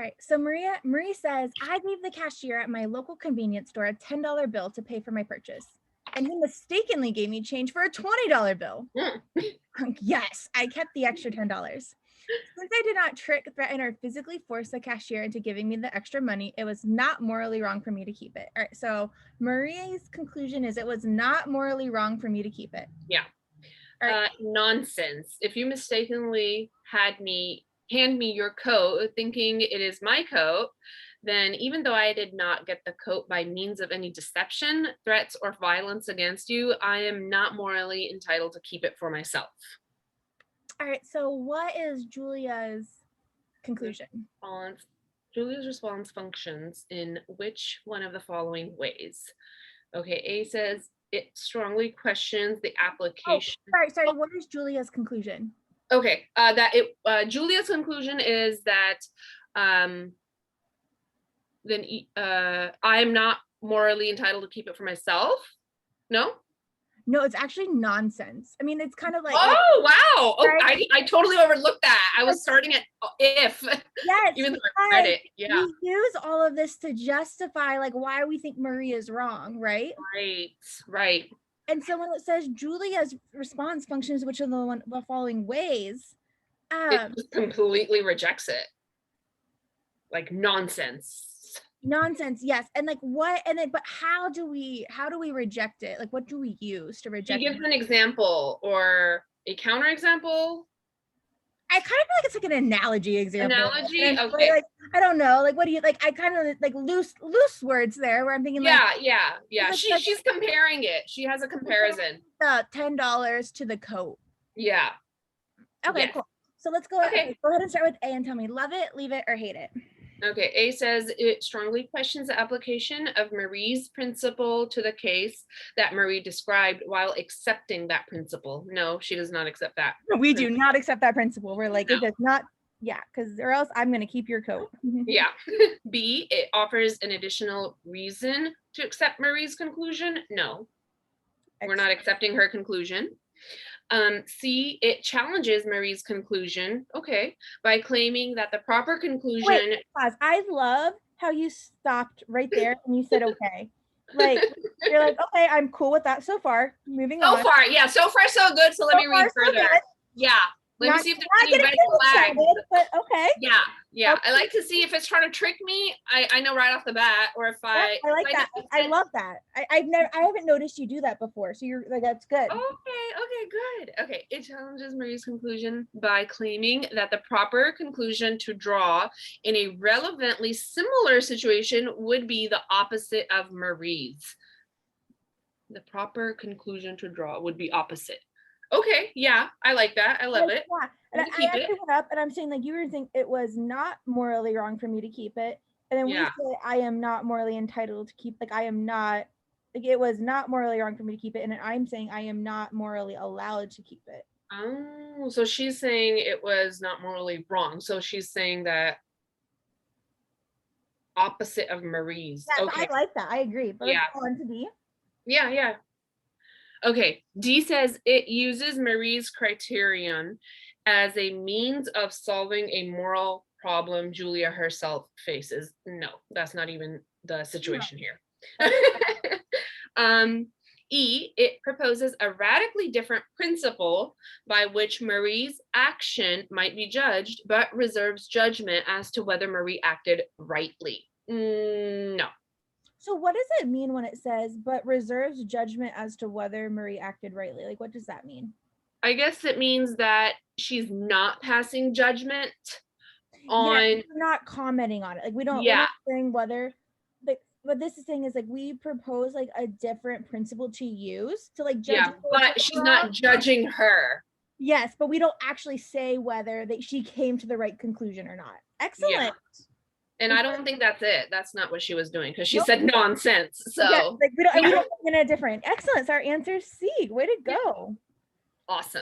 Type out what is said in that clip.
All right. So Marie says, I gave the cashier at my local convenience store a $10 bill to pay for my purchase. And he mistakenly gave me change for a $20 bill. Yes, I kept the extra $10. Since I did not trick, threaten, or physically force the cashier into giving me the extra money, it was not morally wrong for me to keep it. All right. So Marie's conclusion is it was not morally wrong for me to keep it. Yeah. Right. Nonsense. If you mistakenly hand me your coat thinking it is my coat, then even though I did not get the coat by means of any deception, threats, or violence against you, I am not morally entitled to keep it for myself. All right. So what is Julia's conclusion? Julia's response functions in which one of the following ways? Okay, A says it strongly questions the application. Sorry. What is Julia's conclusion? Okay, Julia's conclusion is that then I am not morally entitled to keep it for myself. No, it's actually nonsense. I mean, it's kind of like, wow. Right? I totally overlooked that. I was starting at if. Yes, even though I read it. Yeah, we use all of this to justify like why we think Marie is wrong, right? Right. And so when it says Julia's response functions which of the following ways, it just completely rejects it. Like nonsense. Yes. And like what, and then but how do we reject it? Like what do we use to reject it? She gives an example or a counterexample. I kind of feel like it's like an analogy example. Okay. Like, I don't know. Like, what do you like? I kind of like loose words there where I'm thinking like, yeah. She's comparing it. She has a comparison. $10 to the coat. Yeah. Okay, cool. So let's go ahead and start with A and tell me love it, leave it, or hate it. Okay, A says it strongly questions the application of Marie's principle to the case that Marie described while accepting that principle. No, she does not accept that. We do not accept that principle. We're like, it does not, because or else I'm going to keep your coat. Yeah. B, it offers an additional reason to accept Marie's conclusion. No, we're not accepting her conclusion. C, it challenges Marie's conclusion, by claiming that the proper conclusion. Wait, pause. I love how you stopped right there and you said okay. Like you're like, okay, I'm cool with that so far. Moving on. So far, so good. So let me read further. Yeah. Let me see if there's any red flags. But okay. Yeah. Okay. I like to see if it's trying to trick me. I know right off the bat, or if I like that. I love that. I haven't noticed you do that before. So you're like, that's good. Okay, good. Okay. It challenges Marie's conclusion by claiming that the proper conclusion to draw in a relevantly similar situation would be the opposite of Marie's. The proper conclusion to draw would be opposite. Okay, yeah, I like that. I love it. Yeah, and I actually went up and I'm saying like you were saying it was not morally wrong for me to keep it, and then we say I am not morally entitled to keep. Like I am not. Like it was not morally wrong for me to keep it, and I'm saying I am not morally allowed to keep it. Oh, so she's saying it was not morally wrong. So she's saying that opposite of Marie's. Yeah, okay. I like that. I agree. But let's go on to D. Yeah. Okay, D says it uses Marie's criterion as a means of solving a moral problem Julia herself faces. No, that's not even the situation here. E, it proposes a radically different principle by which Marie's action might be judged, but reserves judgment as to whether Marie acted rightly. No. So what does it mean when it says, but reserves judgment as to whether Marie acted rightly? Like, what does that mean? I guess it means that she's not passing judgment on. We're not commenting on it. Like, we don't, we're not saying whether, like, what this is saying is like, we propose like a different principle to use to like judge. Yeah, but she's not judging her. Yes, but we don't actually say whether she came to the right conclusion or not. Excellent. Yeah. And I don't think that's it. That's not what she was doing because she said nonsense. So like we don't in a different. Excellent. So our answer is C. Way to go. Awesome.